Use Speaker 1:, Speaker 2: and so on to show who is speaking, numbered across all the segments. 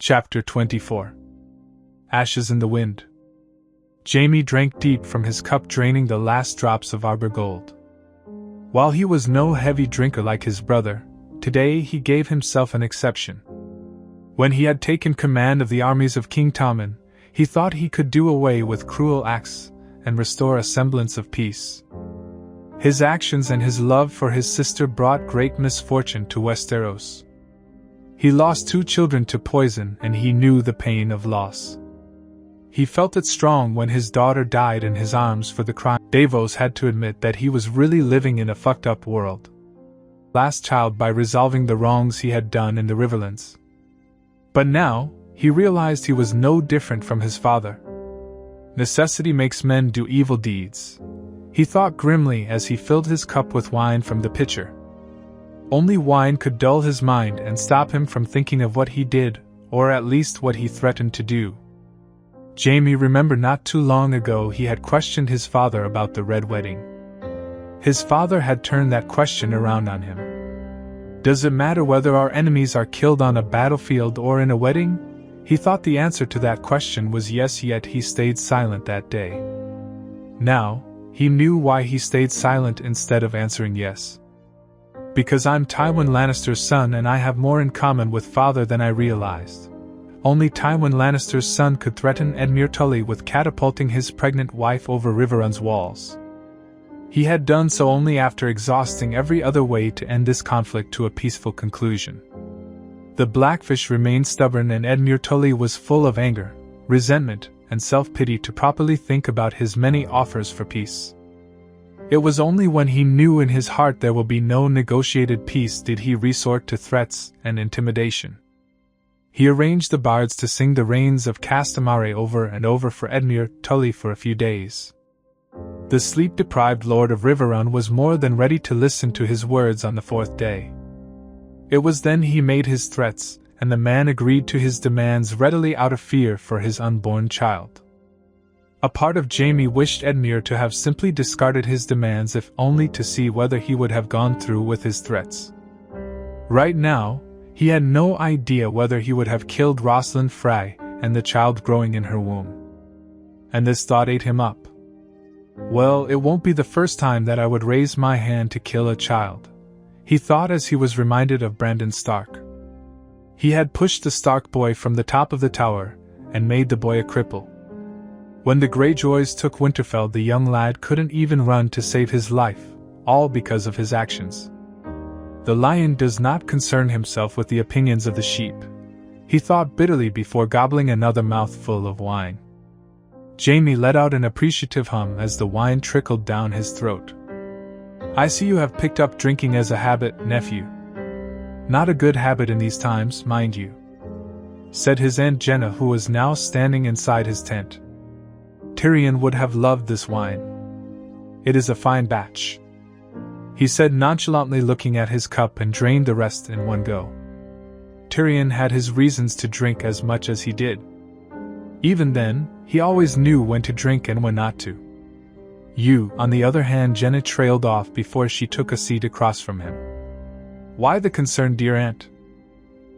Speaker 1: Chapter 24. Ashes in the Wind. Jaime drank deep from his cup, draining the last drops of arbor gold. While he was no heavy drinker like his brother, today he gave himself an exception. When he had taken command of the armies of King Tommen, he thought he could do away with cruel acts and restore a semblance of peace. His actions and his love for his sister brought great misfortune to Westeros. He lost 2 children to poison, and he knew the pain of loss. He felt it strong when his daughter died in his arms for the crime. Davos had to admit that he was really living in a fucked up world. Last child by resolving the wrongs he had done in the Riverlands. But now, he realized he was no different from his father. Necessity makes men do evil deeds. He thought grimly as he filled his cup with wine from the pitcher. Only wine could dull his mind and stop him from thinking of what he did, or at least what he threatened to do. Jaime remembered not too long ago he had questioned his father about the Red Wedding. His father had turned that question around on him. Does it matter whether our enemies are killed on a battlefield or in a wedding? He thought the answer to that question was yes, yet he stayed silent that day. Now, he knew why he stayed silent instead of answering yes. Because I'm Tywin Lannister's son and I have more in common with father than I realized. Only Tywin Lannister's son could threaten Edmure Tully with catapulting his pregnant wife over Riverrun's walls. He had done so only after exhausting every other way to end this conflict to a peaceful conclusion. The Blackfish remained stubborn, and Edmure Tully was full of anger, resentment, and self-pity to properly think about his many offers for peace. It was only when he knew in his heart there will be no negotiated peace did he resort to threats and intimidation. He arranged the bards to sing the Rains of Castamare over and over for Edmure Tully for a few days. The sleep-deprived Lord of Riverrun was more than ready to listen to his words on the 4th day. It was then he made his threats, and the man agreed to his demands readily out of fear for his unborn child. A part of Jaime wished Edmure to have simply discarded his demands, if only to see whether he would have gone through with his threats. Right now, he had no idea whether he would have killed Rosalind Frey and the child growing in her womb. And this thought ate him up. Well, it won't be the first time that I would raise my hand to kill a child, he thought as he was reminded of Brandon Stark. He had pushed the Stark boy from the top of the tower and made the boy a cripple. When the Greyjoys took Winterfell, the young lad couldn't even run to save his life, all because of his actions. The lion does not concern himself with the opinions of the sheep, he thought bitterly before gobbling another mouthful of wine. Jaime let out an appreciative hum as the wine trickled down his throat. I see you have picked up drinking as a habit, nephew. Not a good habit in these times, mind you, said his Aunt Jenna, who was now standing inside his tent. Tyrion would have loved this wine. It is a fine batch, he said nonchalantly, looking at his cup, and drained the rest in one go. Tyrion had his reasons to drink as much as he did. Even then, he always knew when to drink and when not to. You, on the other hand, Jenna trailed off before she took a seat across from him. Why the concern, dear aunt?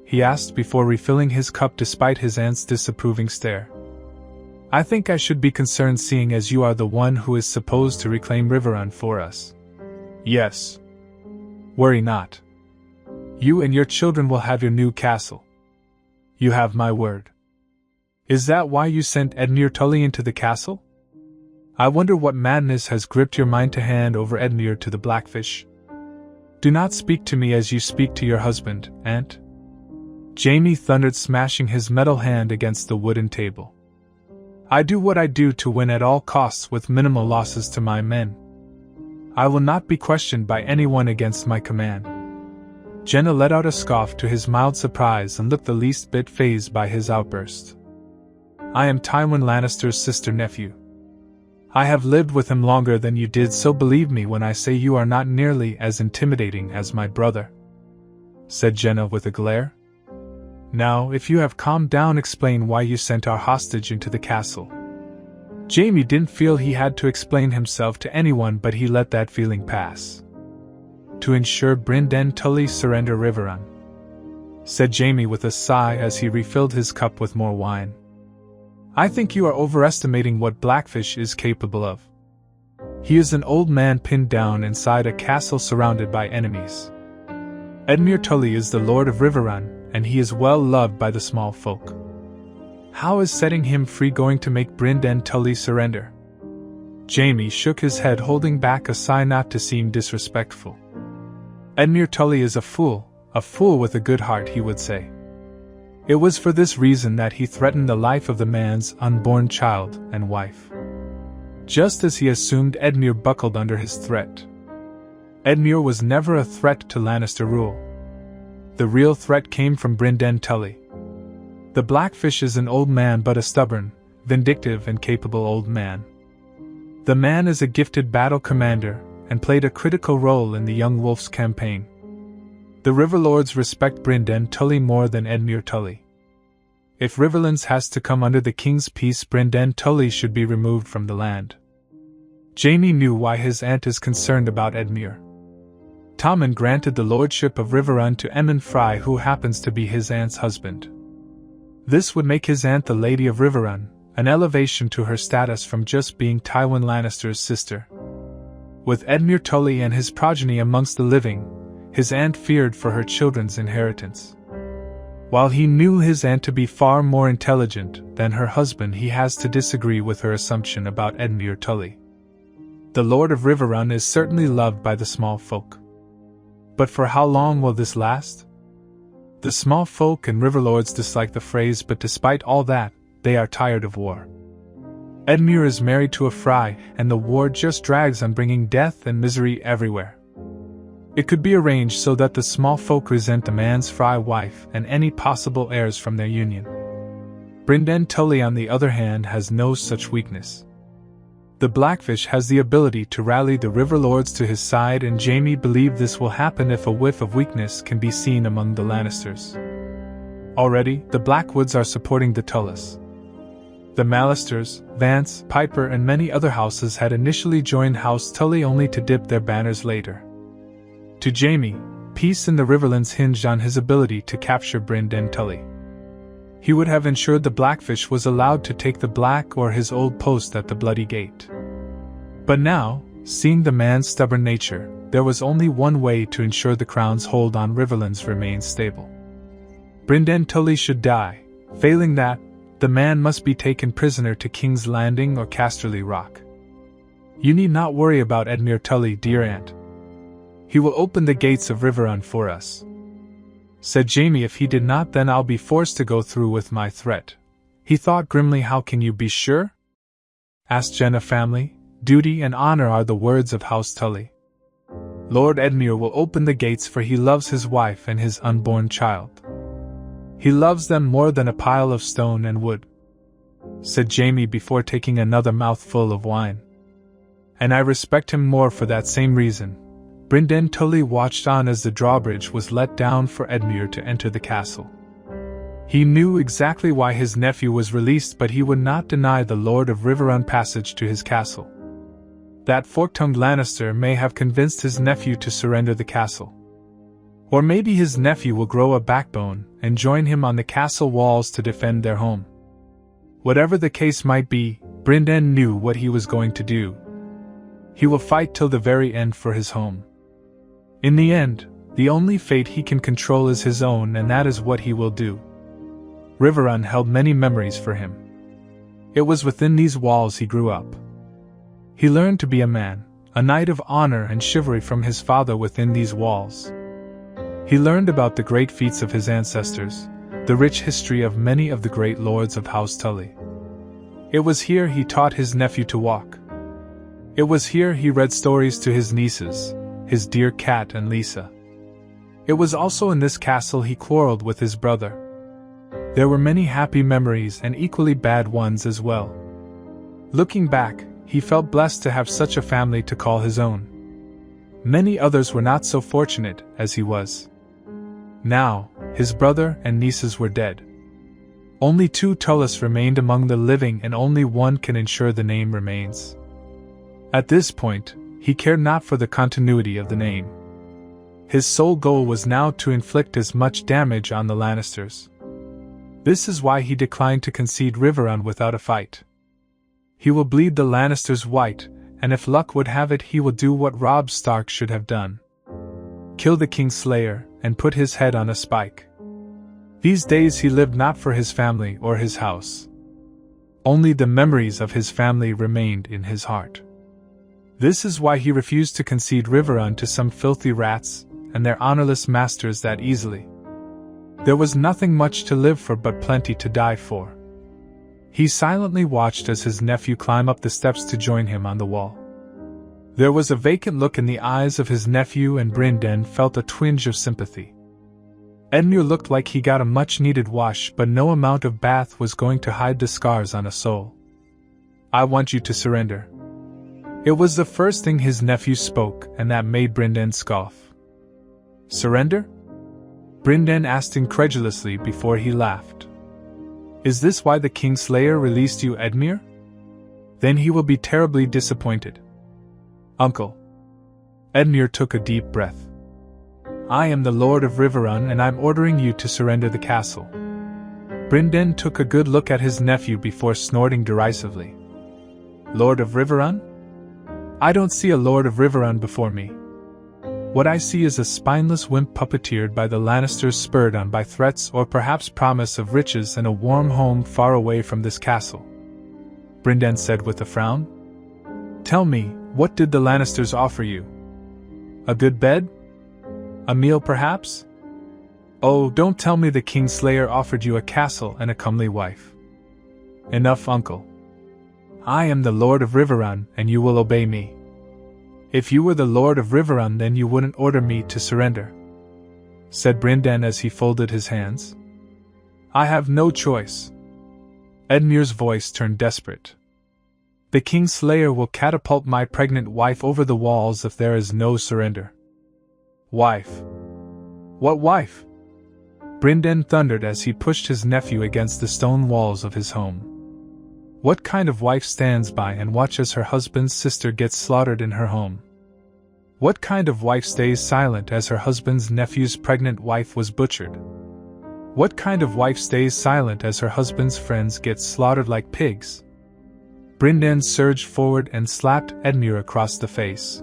Speaker 1: He asked before refilling his cup despite his aunt's disapproving stare. I think I should be concerned, seeing as you are the one who is supposed to reclaim Riverrun for us. Yes. Worry not. You and your children will have your new castle. You have my word. Is that why you sent Edmure Tully into the castle? I wonder what madness has gripped your mind to hand over Edmure to the Blackfish. Do not speak to me as you speak to your husband, aunt. Jaime thundered, smashing his metal hand against the wooden table. I do what I do to win at all costs with minimal losses to my men. I will not be questioned by anyone against my command. Jenna let out a scoff to his mild surprise and looked the least bit fazed by his outburst. I am Tywin Lannister's sister-nephew. I have lived with him longer than you did, so believe me when I say you are not nearly as intimidating as my brother, said Jenna with a glare. Now, if you have calmed down, explain why you sent our hostage into the castle. Jaime didn't feel he had to explain himself to anyone, but he let that feeling pass. To ensure Brynden Tully's surrender Riverrun. said Jamie with a sigh as he refilled his cup with more wine. "I think you are overestimating what Blackfish is capable of. He is an old man pinned down inside a castle surrounded by enemies. Edmure Tully is the Lord of Riverrun, and he is well loved by the small folk. How is setting him free going to make Brynden Tully surrender?" Jamie shook his head, holding back a sigh not to seem disrespectful. "Edmure Tully is a fool with a good heart," he would say. "It was for this reason that he threatened the life of the man's unborn child and wife. Just as he assumed Edmure buckled under his threat. Edmure was never a threat to Lannister rule. The real threat came from Brynden Tully. The Blackfish is an old man, but a stubborn, vindictive and capable old man. The man is a gifted battle commander, and played a critical role in the Young Wolf's campaign. The Riverlords respect Brynden Tully more than Edmure Tully. If Riverlands has to come under the king's peace, Brynden Tully should be removed from the land." Jamie knew why his aunt is concerned about Edmure. Tommen granted the lordship of Riverrun to Emmon Fry, who happens to be his aunt's husband. This would make his aunt the Lady of Riverrun, an elevation to her status from just being Tywin Lannister's sister. With Edmure Tully and his progeny amongst the living, his aunt feared for her children's inheritance. While he knew his aunt to be far more intelligent than her husband, he has to disagree with her assumption about Edmure Tully. The Lord of Riverrun is certainly loved by the small folk. But for how long will this last? The small folk and Riverlords dislike the phrase, but despite all that, they are tired of war. Edmure is married to a Fry, and the war just drags on, bringing death and misery everywhere. It could be arranged so that the small folk resent the man's Fry wife and any possible heirs from their union. Brynden Tully, on the other hand, has no such weakness. The Blackfish has the ability to rally the Riverlords to his side, and Jamie believed this will happen if a whiff of weakness can be seen among the Lannisters. Already, the Blackwoods are supporting the Tullys. The Mallisters, Vance, Piper and many other houses had initially joined House Tully only to dip their banners later. To Jamie, peace in the Riverlands hinged on his ability to capture Brynden Tully. He would have ensured the Blackfish was allowed to take the Black or his old post at the Bloody Gate. But now, seeing the man's stubborn nature, there was only one way to ensure the crown's hold on Riverlands remained stable. Brynden Tully should die. Failing that, the man must be taken prisoner to King's Landing or Casterly Rock. "You need not worry about Edmure Tully, dear aunt. He will open the gates of Riverrun for us," said Jamie. "If he did not, then I'll be forced to go through with my threat." He thought grimly. "How can you be sure?" asked Jenna. "Family, duty and honor are the words of House Tully. Lord Edmure will open the gates, for he loves his wife and his unborn child. He loves them more than a pile of stone and wood," said Jamie before taking another mouthful of wine. "And I respect him more for that same reason." Brynden Tully watched on as the drawbridge was let down for Edmure to enter the castle. He knew exactly why his nephew was released, but he would not deny the Lord of Riverrun passage to his castle. That fork-tongued Lannister may have convinced his nephew to surrender the castle. Or maybe his nephew will grow a backbone and join him on the castle walls to defend their home. Whatever the case might be, Brynden knew what he was going to do. He will fight till the very end for his home. In the end, the only fate he can control is his own, and that is what he will do. Riverrun held many memories for him. It was within these walls he grew up. He learned to be a man, a knight of honor and chivalry from his father within these walls. He learned about the great feats of his ancestors, the rich history of many of the great lords of House Tully. It was here he taught his nephew to walk. It was here he read stories to his nieces, his dear Cat and Lisa. It was also in this castle he quarreled with his brother. There were many happy memories and equally bad ones as well. Looking back, he felt blessed to have such a family to call his own. Many others were not so fortunate as he was. Now, his brother and nieces were dead. Only 2 Tullys remained among the living, and only one can ensure the name remains. At this point, he cared not for the continuity of the name. His sole goal was now to inflict as much damage on the Lannisters. This is why he declined to concede Riverrun without a fight. He will bleed the Lannisters white, and if luck would have it, he will do what Robb Stark should have done. Kill the Kingslayer, and put his head on a spike. These days he lived not for his family or his house. Only the memories of his family remained in his heart. This is why he refused to concede Riverrun to some filthy rats and their honorless masters that easily. There was nothing much to live for but plenty to die for. He silently watched as his nephew climbed up the steps to join him on the wall. There was a vacant look in the eyes of his nephew, and Brynden felt a twinge of sympathy. Edmure looked like he got a much-needed wash, but no amount of bath was going to hide the scars on a soul. "I want you to surrender." It was the first thing his nephew spoke, and that made Brynden scoff. "Surrender?" Brynden asked incredulously before he laughed. "Is this why the Kingslayer released you, Edmure? Then he will be terribly disappointed." "Uncle." Edmure took a deep breath. "I am the Lord of Riverrun, and I'm ordering you to surrender the castle." Brynden took a good look at his nephew before snorting derisively. "Lord of Riverrun? I don't see a Lord of Riverrun before me. What I see is a spineless wimp puppeteered by the Lannisters, spurred on by threats or perhaps promise of riches and a warm home far away from this castle," Brynden said with a frown. "Tell me, what did the Lannisters offer you? A good bed? A meal, perhaps? Oh, don't tell me the Kingslayer offered you a castle and a comely wife." "Enough, uncle. I am the Lord of Riverrun, and you will obey me. If you were the Lord of Riverrun, then you wouldn't order me to surrender," said Brynden as he folded his hands. "I have no choice." Edmure's voice turned desperate. "The Kingslayer will catapult my pregnant wife over the walls if there is no surrender." "Wife? What wife?" Brynden thundered as he pushed his nephew against the stone walls of his home. "What kind of wife stands by and watches her husband's sister get slaughtered in her home? What kind of wife stays silent as her husband's nephew's pregnant wife was butchered? What kind of wife stays silent as her husband's friends get slaughtered like pigs?" Brynden surged forward and slapped Edmure across the face.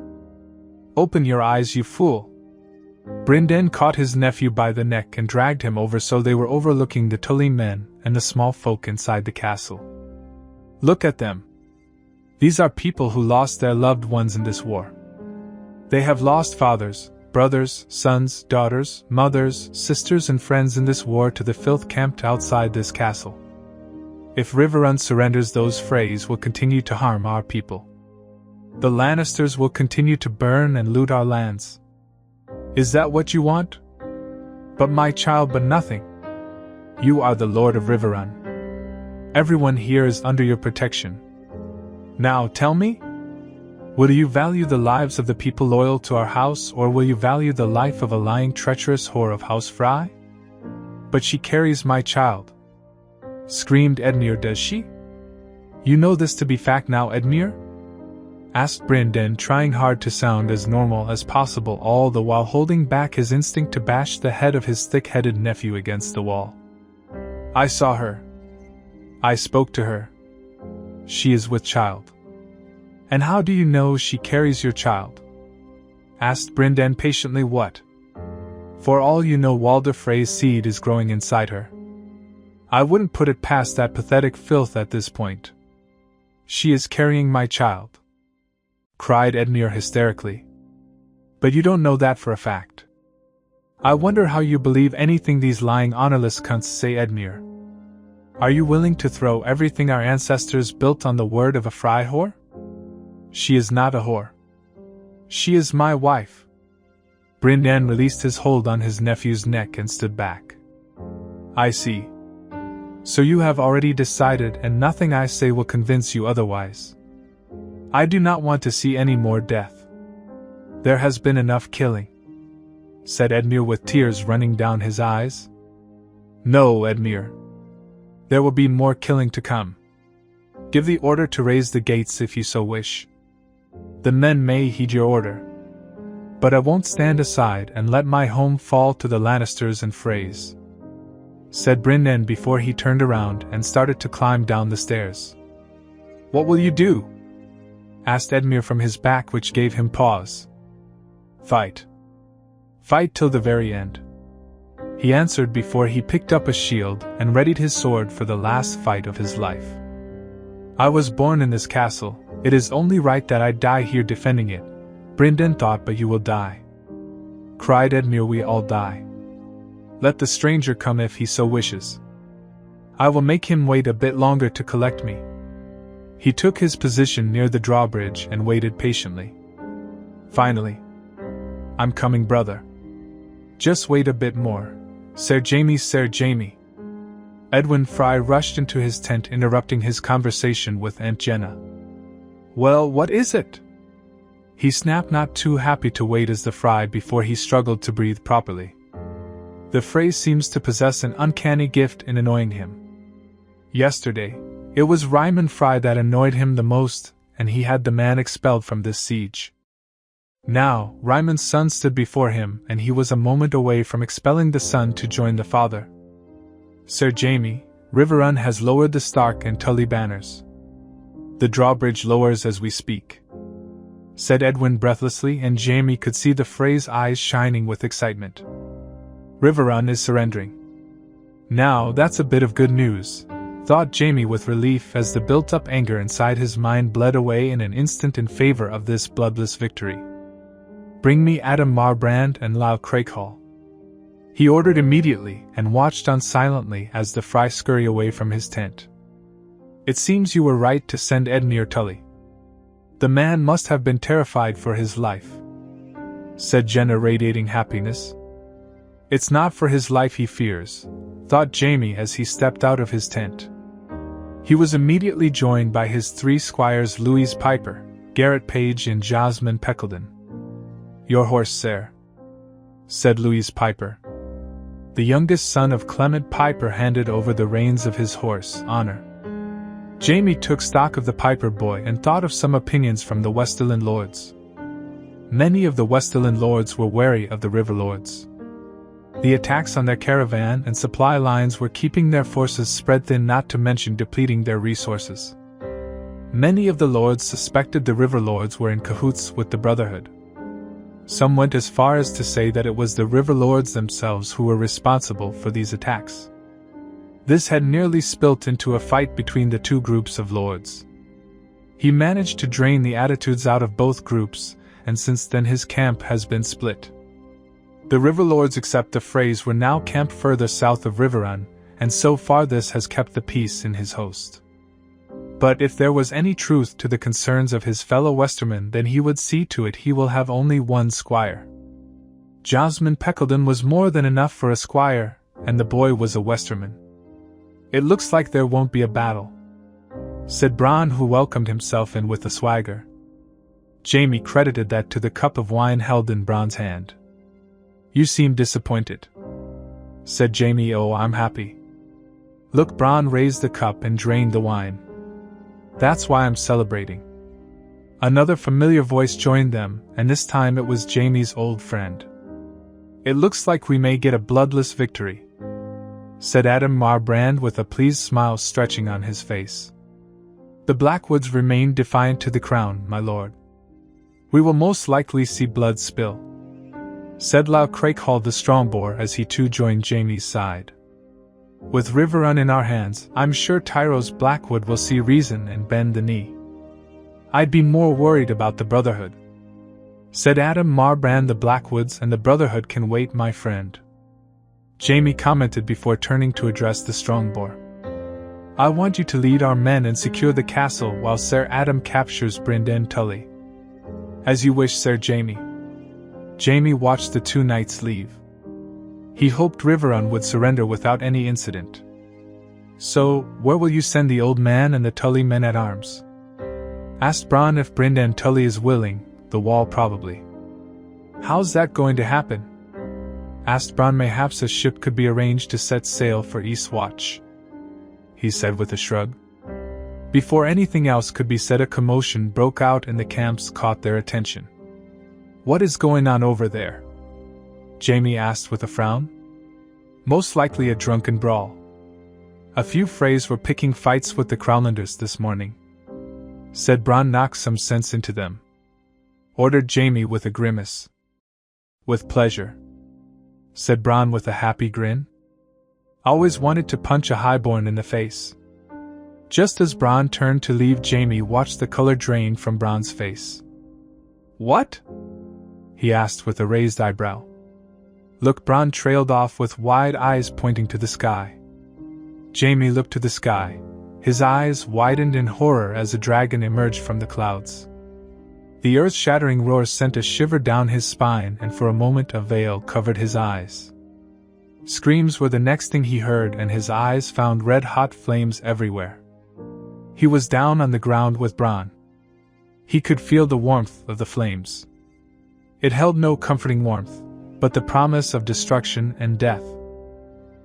Speaker 1: "Open your eyes, you fool!" Brynden caught his nephew by the neck and dragged him over so they were overlooking the Tully men and the small folk inside the castle. "Look at them. These are people who lost their loved ones in this war. They have lost fathers, brothers, sons, daughters, mothers, sisters and friends in this war to the filth camped outside this castle. If Riverrun surrenders, those Freys will continue to harm our people. The Lannisters will continue to burn and loot our lands. Is that what you want? But my child, but nothing. You are the Lord of Riverrun. Everyone here is under your protection. Now tell me, will you value the lives of the people loyal to our house, or will you value the life of a lying, treacherous whore of House Frey? But she carries my child," screamed Edmure. "Does she? You know this to be fact now, Edmure?" asked Brynden, trying hard to sound as normal as possible, all the while holding back his instinct to bash the head of his thick-headed nephew against the wall. "I saw her. I spoke to her. She is with child." "And how do you know she carries your child?" asked Brynden patiently. "What? For all you know, Walder Frey's seed is growing inside her. I wouldn't put it past that pathetic filth at this point. She is carrying my child," cried Edmure hysterically. "But you don't know that for a fact. I wonder how you believe anything these lying honorless cunts say, Edmure. Are you willing to throw everything our ancestors built on the word of a Frey whore? She is not a whore. She is my wife." Brynden released his hold on his nephew's neck and stood back. "I see. So you have already decided, and nothing I say will convince you otherwise. I do not want to see any more death. There has been enough killing," said Edmure with tears running down his eyes. "No, Edmure. There will be more killing to come. Give the order to raise the gates if you so wish. The men may heed your order." But I won't stand aside and let my home fall to the Lannisters and Freys," said Brynden before he turned around and started to climb down the stairs. "What will you do?" asked Edmure from his back, which gave him pause. "Fight. Fight till the very end," he answered before he picked up a shield and readied his sword for the last fight of his life. "I was born in this castle, it is only right that I die here defending it," Brynden thought. "But you will die," cried Edmure. "We all die. Let the stranger come if he so wishes. I will make him wait a bit longer to collect me." He took his position near the drawbridge and waited patiently. Finally, "I'm coming, brother. Just wait a bit more. Sir Jaime, Sir Jaime." Edwin Fry rushed into his tent, interrupting his conversation with Aunt Jenna. "Well, what is it?" he snapped, not too happy to wait as the Fry before he struggled to breathe properly. The Frey seems to possess an uncanny gift in annoying him. Yesterday, it was Ryman Fry that annoyed him the most, and he had the man expelled from this siege. Now, Ryman's son stood before him, and he was a moment away from expelling the son to join the father. "Sir Jaime, Riverrun has lowered the Stark and Tully banners. The drawbridge lowers as we speak," said Edwin breathlessly, and Jaime could see the Frey's eyes shining with excitement. "Riverrun is surrendering. Now that's a bit of good news," thought Jaime with relief as the built-up anger inside his mind bled away in an instant in favor of this bloodless victory. "Bring me Adam Marbrand and Lyle Craighall," he ordered immediately, and watched on silently as the Fry scurry away from his tent. "It seems you were right to send Edmure Tully. The man must have been terrified for his life," said Jenna, radiating happiness. "It's not for his life he fears," thought Jaime as he stepped out of his tent. He was immediately joined by his 3 squires, Louise Piper, Garrett Page, and Jasmine Peckledon. "Your horse, sir," said Louise Piper. The youngest son of Clement Piper handed over the reins of his horse, Honor. Jaime took stock of the Piper boy and thought of some opinions from the Westerland lords. Many of the Westerland lords were wary of the River lords. The attacks on their caravan and supply lines were keeping their forces spread thin, not to mention depleting their resources. Many of the lords suspected the River lords were in cahoots with the Brotherhood. Some went as far as to say that it was the River lords themselves who were responsible for these attacks. This had nearly spilt into a fight between the two groups of lords. He managed to drain the attitudes out of both groups, and since then his camp has been split. The River lords, except the Freys, were now camped further south of Riverrun, and so far this has kept the peace in his host. But if there was any truth to the concerns of his fellow Westermen, then he would see to it he will have only one squire. Jasmine Peckledon was more than enough for a squire, and the boy was a Westerman. "It looks like there won't be a battle," said Bronn, who welcomed himself in with a swagger. Jaime credited that to the cup of wine held in Bronn's hand. "You seem disappointed," said Jaime. "Oh, I'm happy. Look." Bronn raised the cup and drained the wine. "That's why I'm celebrating." Another familiar voice joined them, and this time it was Jaime's old friend. "It looks like we may get a bloodless victory," said Adam Marbrand with a pleased smile stretching on his face. "The Blackwoods remain defiant to the crown, my lord. We will most likely see blood spill," said Lyle Craighall the Strongbore as he too joined Jaime's side. "With Riverrun in our hands, I'm sure Tyro's Blackwood will see reason and bend the knee." "I'd be more worried about the Brotherhood," said Adam Marbrand. "The Blackwoods and the Brotherhood can wait, my friend," Jaime commented before turning to address the Strongbore. "I want you to lead our men and secure the castle while Sir Adam captures Brynden Tully." "As you wish, Sir Jaime." Jaime watched the two knights leave. He hoped Riverrun would surrender without any incident. "So, where will you send the old man and the Tully men-at-arms?" asked Bronn. "If Brynden Tully is willing, the wall probably." "How's that going to happen?" asked Bronn. "Mayhaps a ship could be arranged to set sail for Eastwatch," he said with a shrug. Before anything else could be said, a commotion broke out in the camps, caught their attention. "What is going on over there?" Jaime asked with a frown. "Most likely a drunken brawl. A few Freys were picking fights with the Crownlanders this morning," said Bronn. "Knock some sense into them," ordered Jaime with a grimace. "With pleasure," said Bronn with a happy grin. "Always wanted to punch a highborn in the face." Just as Bronn turned to leave, Jaime watched the color drain from Bronn's face. "What?" he asked with a raised eyebrow. "Look," Bronn trailed off with wide eyes pointing to the sky. Jaime looked to the sky. His eyes widened in horror as a dragon emerged from the clouds. The earth-shattering roar sent a shiver down his spine, and for a moment a veil covered his eyes. Screams were the next thing he heard, and his eyes found red-hot flames everywhere. He was down on the ground with Bronn. He could feel the warmth of the flames. It held no comforting warmth, but the promise of destruction and death.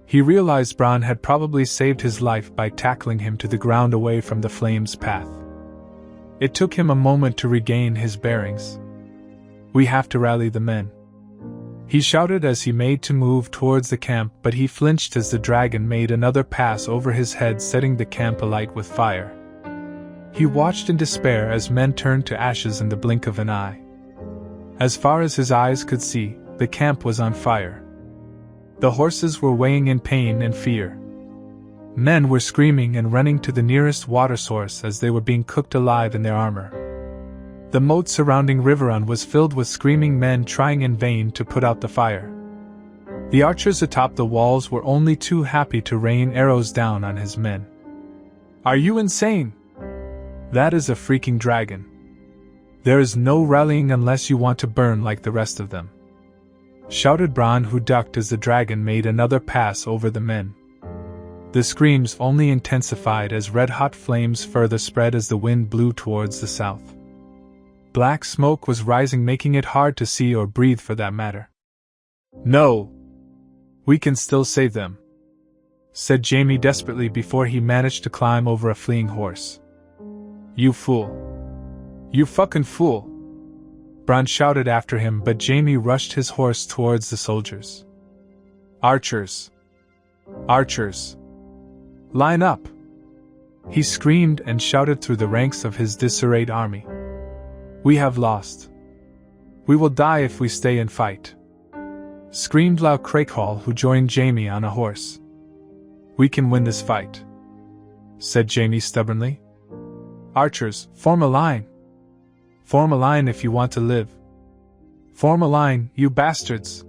Speaker 1: He realized Bronn had probably saved his life by tackling him to the ground away from the flames' path. It took him a moment to regain his bearings. "We have to rally the men," he shouted as he made to move towards the camp, but he flinched as the dragon made another pass over his head, setting the camp alight with fire. He watched in despair as men turned to ashes in the blink of an eye. As far as his eyes could see, the camp was on fire. The horses were weighing in pain and fear. Men were screaming and running to the nearest water source as they were being cooked alive in their armor. The moat surrounding Riverrun was filled with screaming men trying in vain to put out the fire. The archers atop the walls were only too happy to rain arrows down on his men. "Are you insane? That is a freaking dragon. There is no rallying unless you want to burn like the rest of them," shouted Bronn, who ducked as the dragon made another pass over the men. The screams only intensified as red-hot flames further spread as the wind blew towards the south. Black smoke was rising, making it hard to see or breathe for that matter. "No! We can still save them," said Jaime desperately before he managed to climb over a fleeing horse. "You fool! You fucking fool!" Bronn shouted after him, but Jaime rushed his horse towards the soldiers. "Archers! Archers! Line up!" he screamed and shouted through the ranks of his disarrayed army. "We have lost. We will die if we stay and fight," screamed Lau Crakehall, who joined Jaime on a horse. "We can win this fight," said Jaime stubbornly. "Archers, form a line! Form a line if you want to live! Form a line, you bastards!"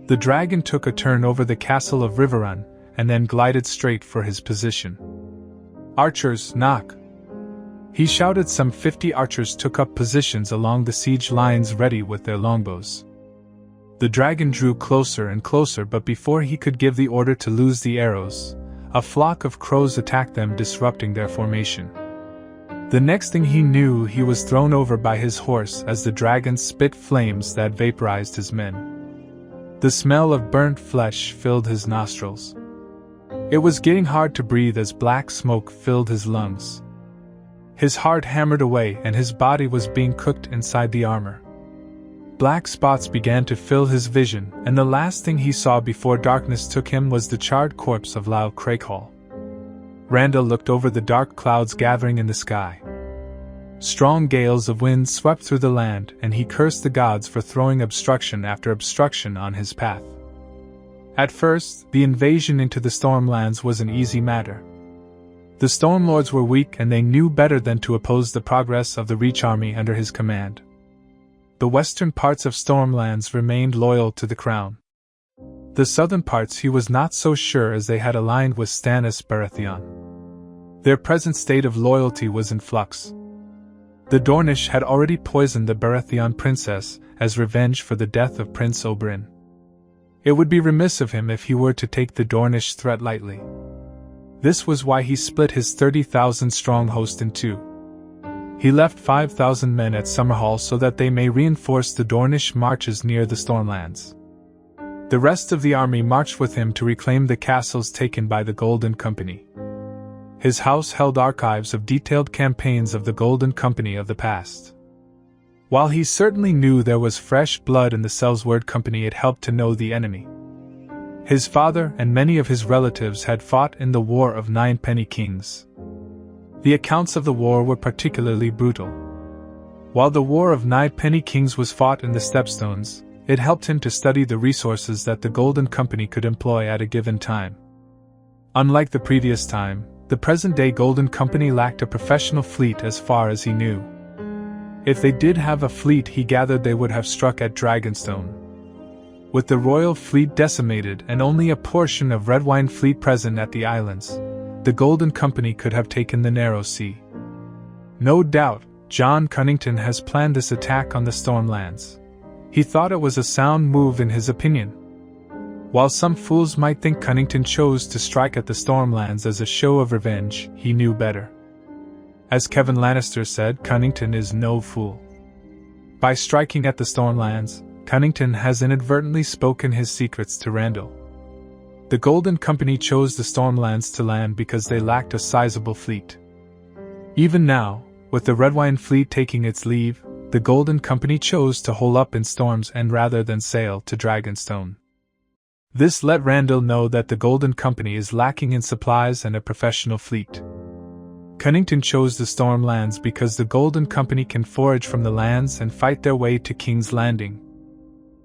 Speaker 1: The dragon took a turn over the castle of Riverrun, and then glided straight for his position. "Archers, knock!" he shouted. Some 50 archers took up positions along the siege lines, ready with their longbows. The dragon drew closer and closer, but before he could give the order to loose the arrows, a flock of crows attacked them, disrupting their formation. The next thing he knew, he was thrown over by his horse as the dragon spit flames that vaporized his men. The smell of burnt flesh filled his nostrils. It was getting hard to breathe as black smoke filled his lungs. His heart hammered away and his body was being cooked inside the armor. Black spots began to fill his vision, and the last thing he saw before darkness took him was the charred corpse of Lau Crakehall. Randall looked over the dark clouds gathering in the sky. Strong gales of wind swept through the land, and he cursed the gods for throwing obstruction after obstruction on his path. At first, the invasion into the Stormlands was an easy matter. The Stormlords were weak, and they knew better than to oppose the progress of the Reach army under his command. The western parts of Stormlands remained loyal to the crown. The southern parts he was not so sure, as they had aligned with Stannis Baratheon. Their present state of loyalty was in flux. The Dornish had already poisoned the Baratheon princess as revenge for the death of Prince Oberyn. It would be remiss of him if he were to take the Dornish threat lightly. This was why he split his 30,000-strong host in two. He left 5,000 men at Summerhall so that they may reinforce the Dornish marches near the Stormlands. The rest of the army marched with him to reclaim the castles taken by the Golden Company. His house held archives of detailed campaigns of the Golden Company of the past. While he certainly knew there was fresh blood in the Sellsword Company, it helped to know the enemy. His father and many of his relatives had fought in the War of Ninepenny Kings. The accounts of the war were particularly brutal. While the War of Ninepenny Kings was fought in the Stepstones, it helped him to study the resources that the Golden Company could employ at a given time. Unlike the previous time, the present-day Golden Company lacked a professional fleet as far as he knew. If they did have a fleet, he gathered they would have struck at Dragonstone. With the royal fleet decimated and only a portion of Redwyne fleet present at the islands, the Golden Company could have taken the Narrow Sea. No doubt, John Cunnington has planned this attack on the Stormlands. He thought it was a sound move in his opinion. While some fools might think Cunnington chose to strike at the Stormlands as a show of revenge, he knew better. As Kevin Lannister said, Cunnington is no fool. By striking at the Stormlands, Cunnington has inadvertently spoken his secrets to Randall. The Golden Company chose the Stormlands to land because they lacked a sizable fleet. Even now, with the Redwyne fleet taking its leave, the Golden Company chose to hole up in Storm's End rather than sail to Dragonstone. This let Randall know that the Golden Company is lacking in supplies and a professional fleet. Cunnington chose the Stormlands because the Golden Company can forage from the lands and fight their way to King's Landing.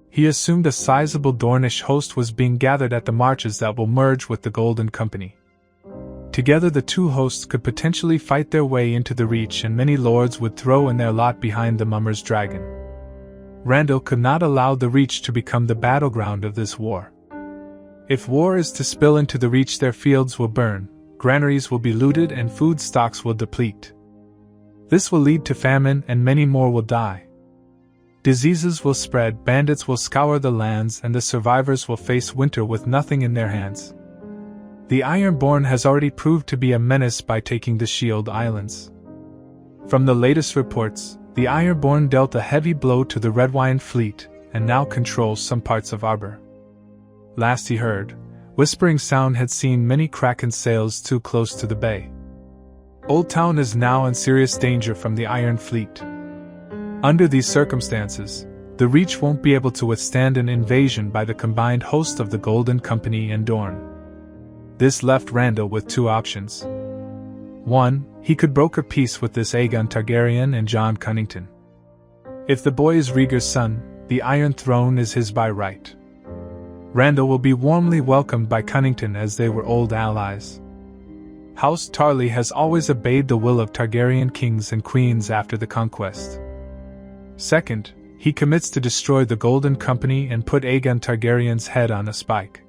Speaker 1: He assumed a sizable Dornish host was being gathered at the marches that will merge with the Golden Company. Together the two hosts could potentially fight their way into the Reach, and many lords would throw in their lot behind the Mummer's Dragon. Randall could not allow the Reach to become the battleground of this war. If war is to spill into the Reach, their fields will burn, granaries will be looted, and food stocks will deplete. This will lead to famine, and many more will die. Diseases will spread, bandits will scour the lands, and the survivors will face winter with nothing in their hands. The Ironborn has already proved to be a menace by taking the Shield Islands. From the latest reports, the Ironborn dealt a heavy blow to the Redwyne fleet, and now controls some parts of Arbor. Last he heard, Whispering Sound had seen many Kraken sails too close to the bay. Old Town is now in serious danger from the Iron Fleet. Under these circumstances, the Reach won't be able to withstand an invasion by the combined host of the Golden Company and Dorne. This left Randall with two options. 1. He could broker peace with this Aegon Targaryen and John Cunnington. If the boy is Rhaegar's son, the Iron Throne is his by right. Randall will be warmly welcomed by Cunnington as they were old allies. House Tarly has always obeyed the will of Targaryen kings and queens after the conquest. Second, he commits to destroy the Golden Company and put Aegon Targaryen's head on a spike.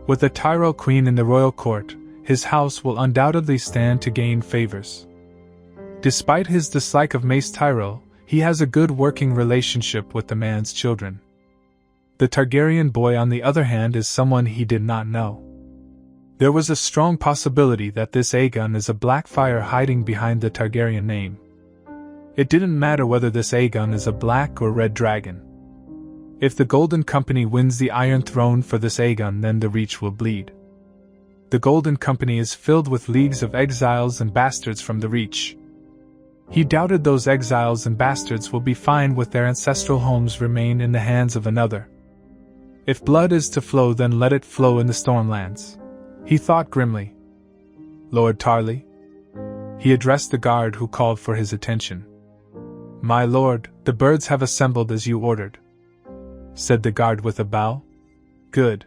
Speaker 1: With the Tyrell Queen in the royal court, his house will undoubtedly stand to gain favors. Despite his dislike of Mace Tyrell, he has a good working relationship with the man's children. The Targaryen boy, on the other hand, is someone he did not know. There was a strong possibility that this Aegon is a Blackfire hiding behind the Targaryen name. It didn't matter whether this Aegon is a black or red dragon. If the Golden Company wins the Iron Throne for this Aegon, then the Reach will bleed. The Golden Company is filled with leagues of exiles and bastards from the Reach. He doubted those exiles and bastards will be fine with their ancestral homes remain in the hands of another. If blood is to flow, then let it flow in the Stormlands, he thought grimly. Lord Tarly? He addressed the guard who called for his attention. My lord, the birds have assembled as you ordered, said the guard with a bow. Good.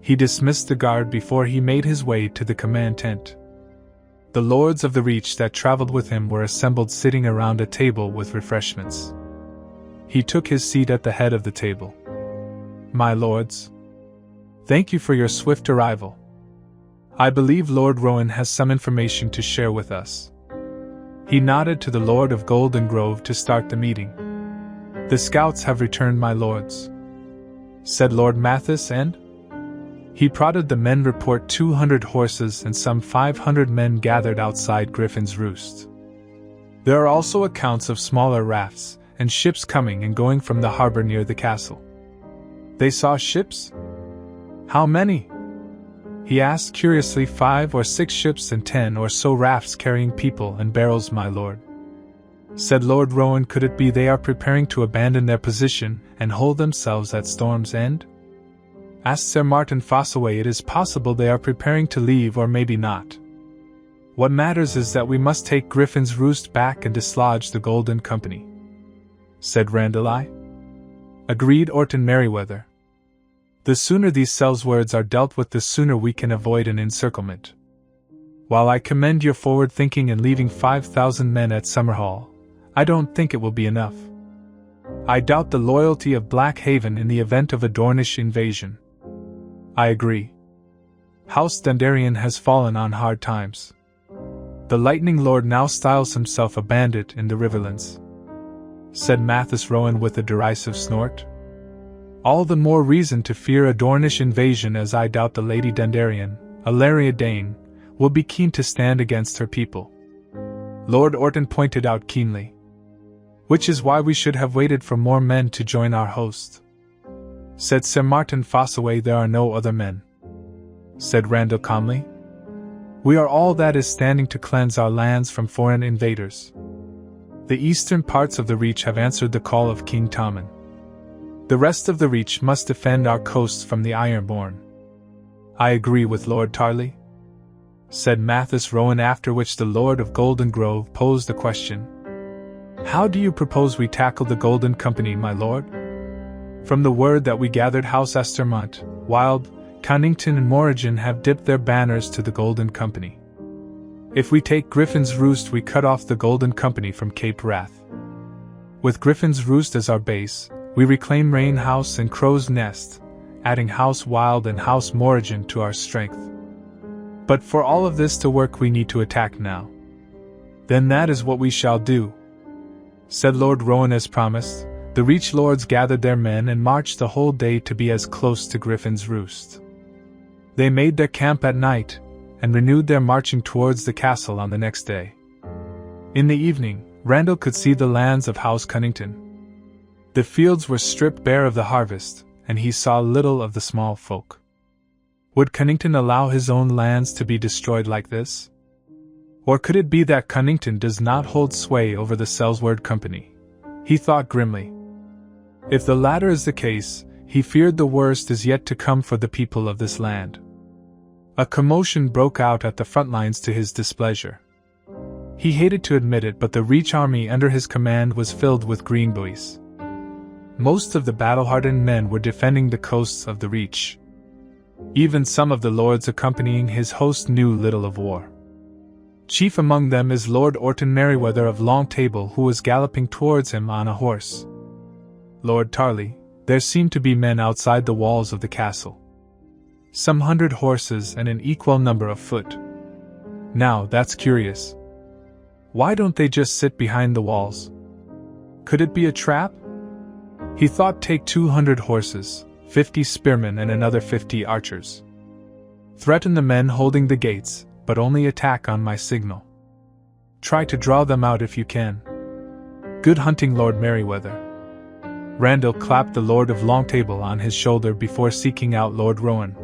Speaker 1: He dismissed the guard before he made his way to the command tent. The lords of the Reach that traveled with him were assembled sitting around a table with refreshments. He took his seat at the head of the table. My lords, thank you for your swift arrival. I believe Lord Rowan has some information to share with us. He nodded to the Lord of Golden Grove to start the meeting. The scouts have returned, my lords, said Lord Mathis, and he prodded the men. Report 200 horses and some 500 men gathered outside Griffin's Roost. There are also accounts of smaller rafts and ships coming and going from the harbor near the castle. They saw ships? How many? He asked curiously. 5 or 6 ships and 10 or so rafts carrying people and barrels, my lord. said Lord Rowan. Could it be they are preparing to abandon their position and hold themselves at Storm's End? Asked Sir Martin Fossaway. It is possible they are preparing to leave, or maybe not. What matters is that we must take Griffin's Roost back and dislodge the Golden Company, said Randall. I agreed Orton Merriweather. The sooner these sellswords are dealt with, the sooner we can avoid an encirclement. While I commend your forward thinking in leaving 5,000 men at Summerhall, I don't think it will be enough. I doubt the loyalty of Blackhaven in the event of a Dornish invasion. I agree. House Dondarrion has fallen on hard times. The Lightning Lord now styles himself a bandit in the Riverlands, said Mathis Rowan with a derisive snort. All the more reason to fear a Dornish invasion, as I doubt the Lady Dondarrion, Ilaria Dane, will be keen to stand against her people, Lord Orton pointed out keenly. Which is why we should have waited for more men to join our host, said Sir Martin Fossaway. There are no other men, said Randall calmly. We are all that is standing to cleanse our lands from foreign invaders. The eastern parts of the Reach have answered the call of King Tommen. The rest of the Reach must defend our coasts from the Ironborn. I agree with Lord Tarley, said Mathis Rowan, after which the Lord of Golden Grove posed a question. How do you propose we tackle the Golden Company, my lord? From the word that we gathered, House Estermont, Wild, Connington and Morrigan have dipped their banners to the Golden Company. If we take Griffin's Roost, we cut off the Golden Company from Cape Wrath. With Griffin's Roost as our base, we reclaim Rain House and Crow's Nest, adding House Wild and House Morrigan to our strength. But for all of this to work, we need to attack now. Then that is what we shall do, said Lord Rowan as promised. The Reach Lords gathered their men and marched the whole day to be as close to Griffin's Roost. They made their camp at night, and renewed their marching towards the castle on the next day. In the evening, Randall could see the lands of House Connington. The fields were stripped bare of the harvest, and he saw little of the small folk. Would Connington allow his own lands to be destroyed like this? Or could it be that Connington does not hold sway over the Sellsword Company? He thought grimly. If the latter is the case, he feared the worst is yet to come for the people of this land. A commotion broke out at the front lines to his displeasure. He hated to admit it, but the Reach army under his command was filled with greenbuoys. Most of the battle-hardened men were defending the coasts of the Reach. Even some of the lords accompanying his host knew little of war. Chief among them is Lord Orton Merriweather of Long Table, who was galloping towards him on a horse. Lord Tarley, there seemed to be men outside the walls of the castle. Some 100 horses and an equal number of foot. Now that's curious. Why don't they just sit behind the walls? Could it be a trap? He thought, take 200 horses, 50 spearmen and another 50 archers. Threaten the men holding the gates, but only attack on my signal. Try to draw them out if you can. Good hunting, Lord Merriweather. Randall clapped the Lord of Long Table on his shoulder before seeking out Lord Rowan.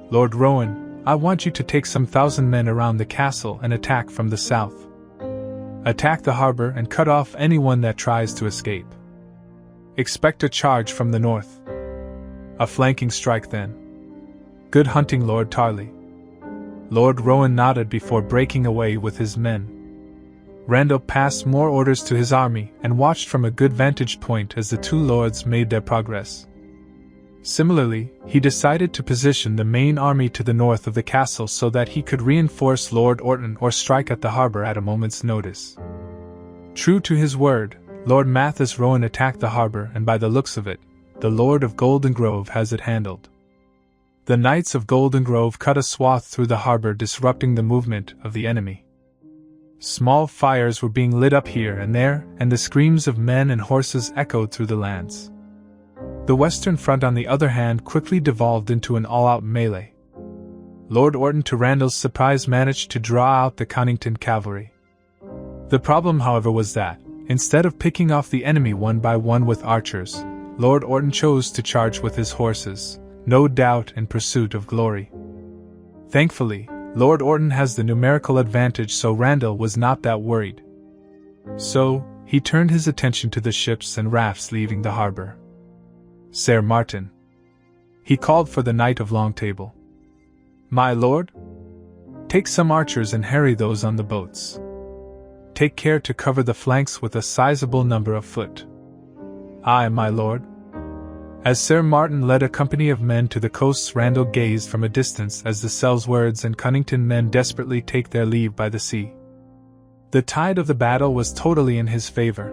Speaker 1: Lord Rowan, I want you to take some 1,000 men around the castle and attack from the south. Attack the harbor and cut off anyone that tries to escape. Expect a charge from the north. A flanking strike then. Good hunting, Lord Tarley. Lord Rowan nodded before breaking away with his men. Randall passed more orders to his army and watched from a good vantage point as the two lords made their progress. Similarly, he decided to position the main army to the north of the castle so that he could reinforce Lord Orton or strike at the harbor at a moment's notice. True to his word, Lord Mathis Rowan attacked the harbor, and by the looks of it, the Lord of Golden Grove has it handled. The Knights of Golden Grove cut a swath through the harbor, disrupting the movement of the enemy. Small fires were being lit up here and there, and the screams of men and horses echoed through the lands. The western front, on the other hand, quickly devolved into an all-out melee. Lord Orton, to Randall's surprise, managed to draw out the Connington cavalry. The problem, however, was that, instead of picking off the enemy one by one with archers, Lord Orton chose to charge with his horses, no doubt in pursuit of glory. Thankfully, Lord Orton has the numerical advantage, so Randall was not that worried. So, he turned his attention to the ships and rafts leaving the harbor. "Sir Martin," he called for the Knight of Long Table. "My lord? Take some archers and harry those on the boats. Take care to cover the flanks with a sizable number of foot." "Aye, my lord." As Sir Martin led a company of men to the coasts, Randall gazed from a distance as the Selwyswards and Cunnington men desperately take their leave by the sea. The tide of the battle was totally in his favor.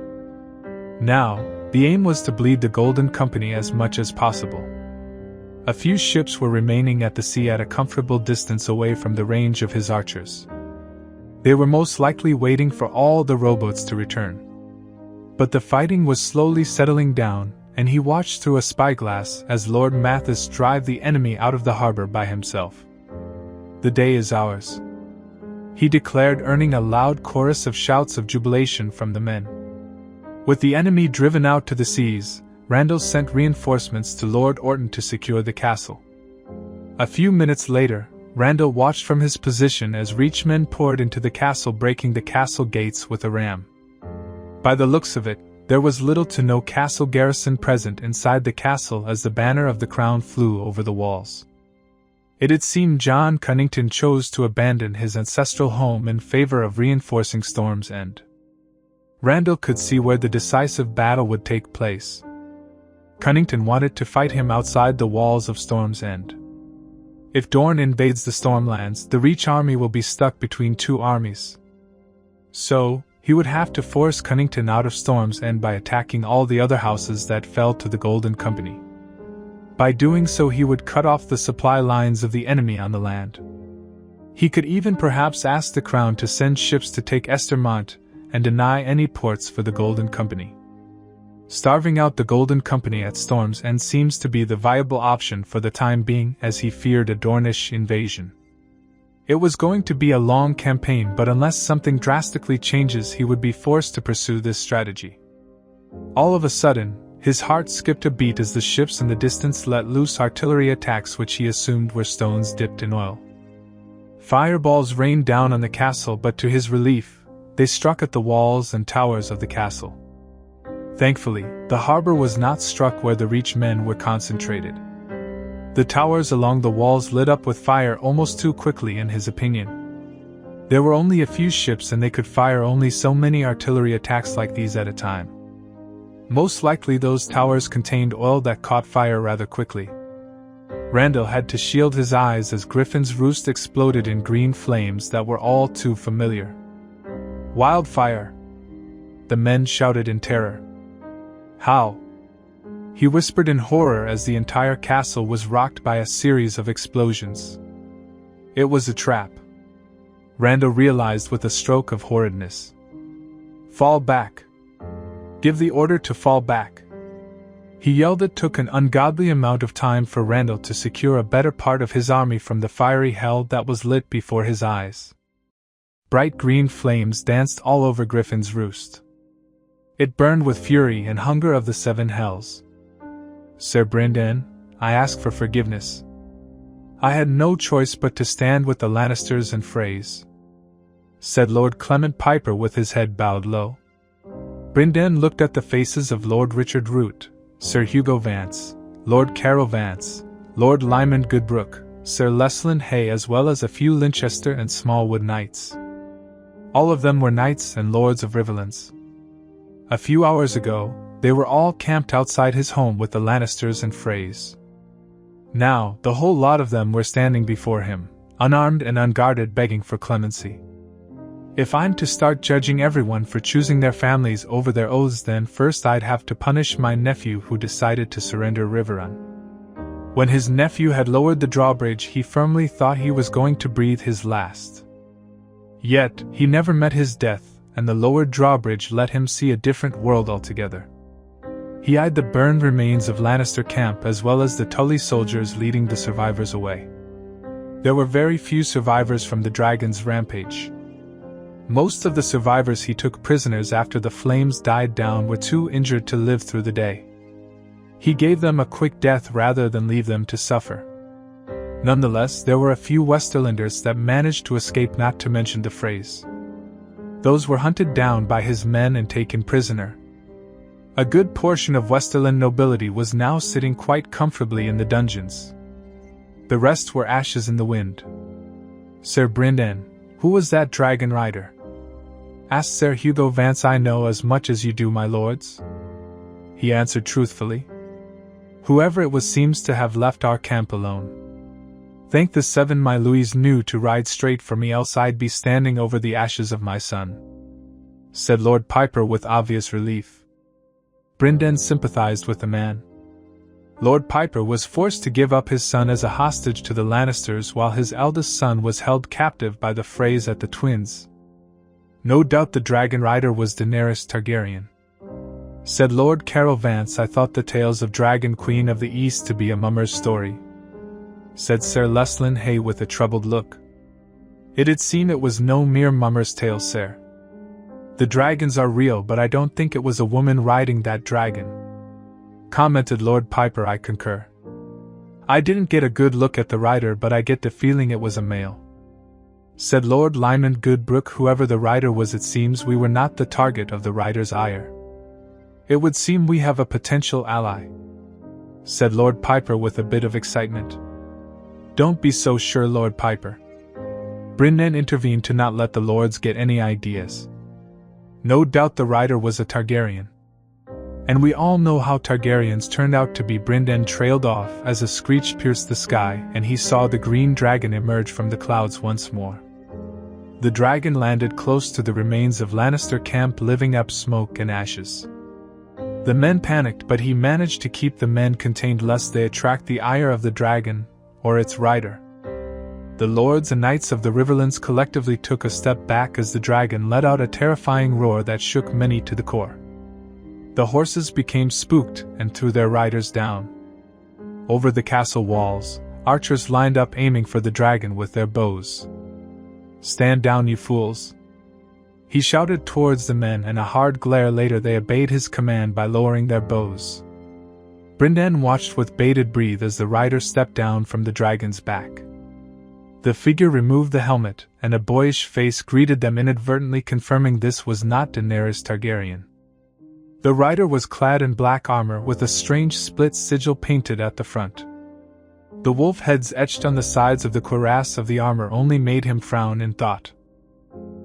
Speaker 1: Now, the aim was to bleed the Golden Company as much as possible. A few ships were remaining at the sea at a comfortable distance away from the range of his archers. They were most likely waiting for all the rowboats to return. But the fighting was slowly settling down, and he watched through a spyglass as Lord Mathis drive the enemy out of the harbor by himself. "The day is ours," he declared, earning a loud chorus of shouts of jubilation from the men. With the enemy driven out to the seas, Randall sent reinforcements to Lord Orton to secure the castle. A few minutes later, Randall watched from his position as reachmen poured into the castle, breaking the castle gates with a ram. By the looks of it, there was little to no castle garrison present inside the castle as the banner of the crown flew over the walls. It had seemed John Cunnington chose to abandon his ancestral home in favor of reinforcing Storm's End. Randall could see where the decisive battle would take place. Cunnington wanted to fight him outside the walls of Storm's End. If Dorne invades the Stormlands, the Reach army will be stuck between two armies. So, he would have to force Cunnington out of Storm's End by attacking all the other houses that fell to the Golden Company. By doing so, he would cut off the supply lines of the enemy on the land. He could even perhaps ask the Crown to send ships to take Estermont and deny any ports for the Golden Company. Starving out the Golden Company at Storm's End seems to be the viable option for the time being, as he feared a Dornish invasion. It was going to be a long campaign, but unless something drastically changes, he would be forced to pursue this strategy. All of a sudden, his heart skipped a beat as the ships in the distance let loose artillery attacks which he assumed were stones dipped in oil. Fireballs rained down on the castle, but to his relief, they struck at the walls and towers of the castle. Thankfully, the harbor was not struck where the Reach men were concentrated. The towers along the walls lit up with fire almost too quickly, in his opinion. There were only a few ships and they could fire only so many artillery attacks like these at a time. Most likely those towers contained oil that caught fire rather quickly. Randall had to shield his eyes as Griffin's Roost exploded in green flames that were all too familiar. "Wildfire!" the men shouted in terror. "How?" he whispered in horror as the entire castle was rocked by a series of explosions. It was a trap, Randall realized with a stroke of horridness. "Fall back! Give the order to fall back!" He yelled. It took an ungodly amount of time for Randall to secure a better part of his army from the fiery hell that was lit before his eyes. Bright green flames danced all over Griffin's Roost. It burned with fury and hunger of the seven hells. "Sir Brynden, I ask for forgiveness. I had no choice but to stand with the Lannisters and Freys," said Lord Clement Piper with his head bowed low. Brynden looked at the faces of Lord Richard Root, Sir Hugo Vance, Lord Carol Vance, Lord Lyman Goodbrooke, Sir Leslin Hay, as well as a few Linchester and Smallwood knights. All of them were knights and lords of Riverlands. A few hours ago, they were all camped outside his home with the Lannisters and Freys. Now, the whole lot of them were standing before him, unarmed and unguarded, begging for clemency. If I'm to start judging everyone for choosing their families over their oaths, then first I'd have to punish my nephew who decided to surrender Riverrun. When his nephew had lowered the drawbridge, he firmly thought he was going to breathe his last. Yet, he never met his death, and the lowered drawbridge let him see a different world altogether. He eyed the burned remains of Lannister camp as well as the Tully soldiers leading the survivors away. There were very few survivors from the dragon's rampage. Most of the survivors he took prisoners after the flames died down were too injured to live through the day. He gave them a quick death rather than leave them to suffer. Nonetheless, there were a few Westerlanders that managed to escape, not to mention the Freys. Those were hunted down by his men and taken prisoner. A good portion of Westerland nobility was now sitting quite comfortably in the dungeons. The rest were ashes in the wind. Sir Brynden, who was that dragon rider? Asked Sir Hugo Vance. I know as much as you do, my lords. He answered truthfully. Whoever it was seems to have left our camp alone. Thank the 7 my Louis knew to ride straight for me, else I'd be standing over the ashes of my son, said Lord Piper with obvious relief. Brynden sympathized with the man. Lord Piper was forced to give up his son as a hostage to the Lannisters while his eldest son was held captive by the Freys at the Twins. No doubt the dragon rider was Daenerys Targaryen, said Lord Carol Vance. I thought the tales of Dragon Queen of the East to be a mummer's story, said Sir Leslin Hay with a troubled look. It'd seem it was no mere mummer's tale, sir. The dragons are real, but I don't think it was a woman riding that dragon, commented Lord Piper. I concur. I didn't get a good look at the rider, but I get the feeling it was a male, said Lord Lyman Goodbrooke. Whoever the rider was, it seems we were not the target of the rider's ire. It would seem we have a potential ally, said Lord Piper with a bit of excitement. Don't be so sure, Lord Piper. Brynden intervened to not let the lords get any ideas. No doubt the rider was a Targaryen. And we all know how Targaryens turned out to be. Brynden trailed off as a screech pierced the sky and he saw the green dragon emerge from the clouds once more. The dragon landed close to the remains of Lannister camp, living up smoke and ashes. The men panicked, but he managed to keep the men contained lest they attract the ire of the dragon or its rider. The lords and knights of the Riverlands collectively took a step back as the dragon let out a terrifying roar that shook many to the core. The horses became spooked and threw their riders down. Over the castle walls, archers lined up aiming for the dragon with their bows. Stand down, you fools! He shouted towards the men, and a hard glare later they obeyed his command by lowering their bows. Brynden watched with bated breath as the rider stepped down from the dragon's back. The figure removed the helmet, and a boyish face greeted them, inadvertently confirming this was not Daenerys Targaryen. The rider was clad in black armor with a strange split sigil painted at the front. The wolf heads etched on the sides of the cuirass of the armor only made him frown in thought.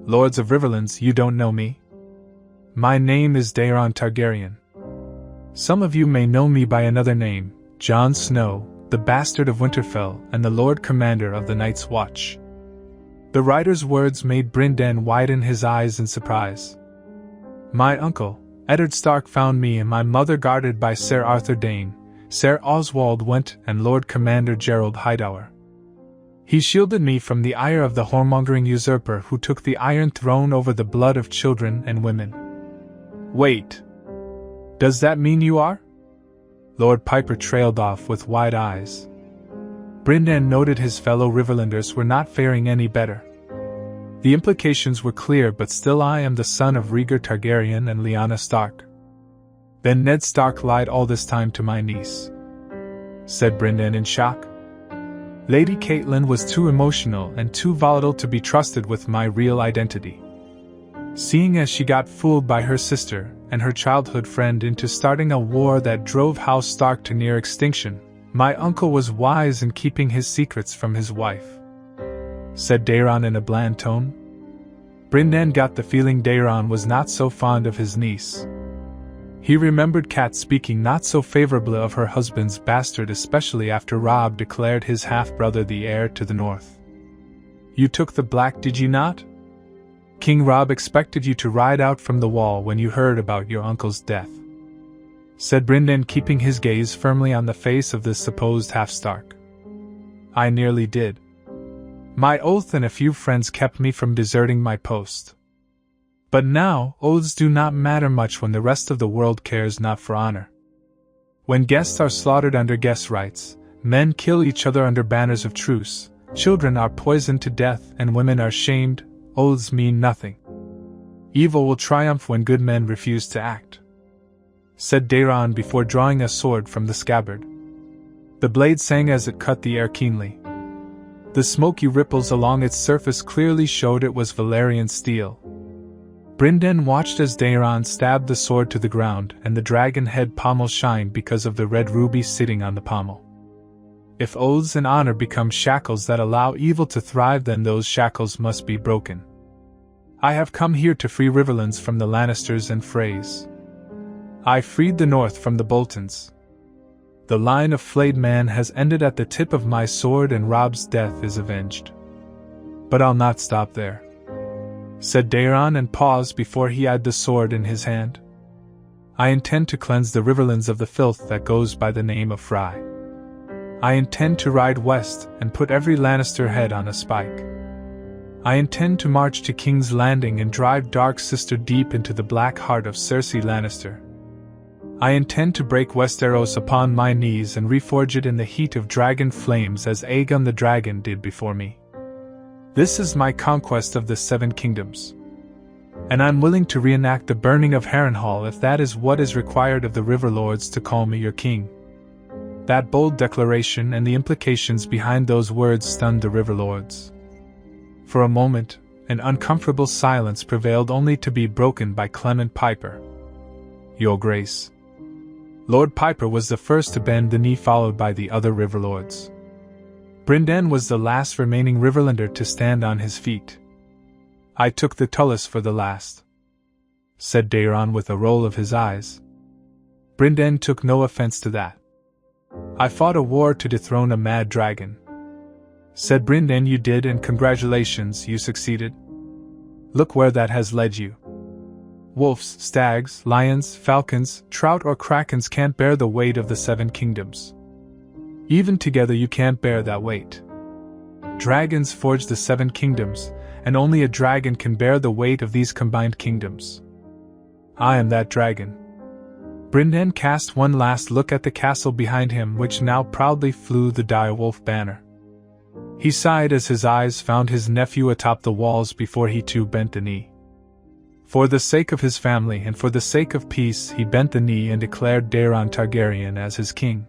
Speaker 1: Lords of Riverlands, you don't know me? My name is Daeron Targaryen. Some of you may know me by another name, Jon Snow, the bastard of Winterfell and the Lord Commander of the Night's Watch. The rider's words made Brynden widen his eyes in surprise. My uncle, Eddard Stark, found me and my mother guarded by Sir Arthur Dayne, Sir Oswald Went and Lord Commander Gerald Hightower. He shielded me from the ire of the whoremongering usurper who took the Iron Throne over the blood of children and women. Wait. Does that mean you are? Lord Piper trailed off with wide eyes. Brynden noted his fellow Riverlanders were not faring any better. The implications were clear, but still I am the son of Rhaegar Targaryen and Lyanna Stark. Then Ned Stark lied all this time to my niece, said Brynden in shock. Lady Catelyn was too emotional and too volatile to be trusted with my real identity. Seeing as she got fooled by her sister and her childhood friend into starting a war that drove House Stark to near extinction, my uncle was wise in keeping his secrets from his wife, said Daeron in a bland tone. Brynden got the feeling Daeron was not so fond of his niece. He remembered Cat speaking not so favorably of her husband's bastard, especially after Robb declared his half-brother the heir to the north. You took the black, did you not? King Robb expected you to ride out from the wall when you heard about your uncle's death, said Brynden, keeping his gaze firmly on the face of this supposed half-Stark. I nearly did. My oath and a few friends kept me from deserting my post. But now, oaths do not matter much when the rest of the world cares not for honor. When guests are slaughtered under guest rights, men kill each other under banners of truce, children are poisoned to death and women are shamed, oaths mean nothing. Evil will triumph when good men refuse to act, said Daeron before drawing a sword from the scabbard. The blade sang as it cut the air keenly. The smoky ripples along its surface clearly showed it was Valyrian steel. Brynden watched as Daeron stabbed the sword to the ground and the dragon head pommel shined because of the red ruby sitting on the pommel. If oaths and honor become shackles that allow evil to thrive, then those shackles must be broken. I have come here to free Riverlands from the Lannisters and Freys. I freed the North from the Boltons. The line of flayed man has ended at the tip of my sword and Robb's death is avenged. But I'll not stop there, said Daeron and paused before he had the sword in his hand. I intend to cleanse the Riverlands of the filth that goes by the name of Fry. I intend to ride west and put every Lannister head on a spike. I intend to march to King's Landing and drive Dark Sister deep into the black heart of Cersei Lannister. I intend to break Westeros upon my knees and reforge it in the heat of dragon flames as Aegon the Dragon did before me. This is my conquest of the Seven Kingdoms. And I'm willing to reenact the burning of Harrenhal if that is what is required of the Riverlords to call me your king. That bold declaration and the implications behind those words stunned the Riverlords. For a moment, an uncomfortable silence prevailed, only to be broken by Clement Piper. Your Grace. Lord Piper was the first to bend the knee, followed by the other Riverlords. Brynden was the last remaining Riverlander to stand on his feet. I took the Tullus for the last, said Daeron with a roll of his eyes. Brynden took no offense to that. I fought a war to dethrone a mad dragon, said Brynden. You did, and congratulations, you succeeded. Look where that has led you. Wolves, stags, lions, falcons, trout or krakens can't bear the weight of the Seven Kingdoms. Even together you can't bear that weight. Dragons forge the Seven Kingdoms, and only a dragon can bear the weight of these combined kingdoms. I am that dragon. Brynden cast one last look at the castle behind him, which now proudly flew the direwolf banner. He sighed as his eyes found his nephew atop the walls before he too bent the knee. For the sake of his family and for the sake of peace, he bent the knee and declared Daeron Targaryen as his king.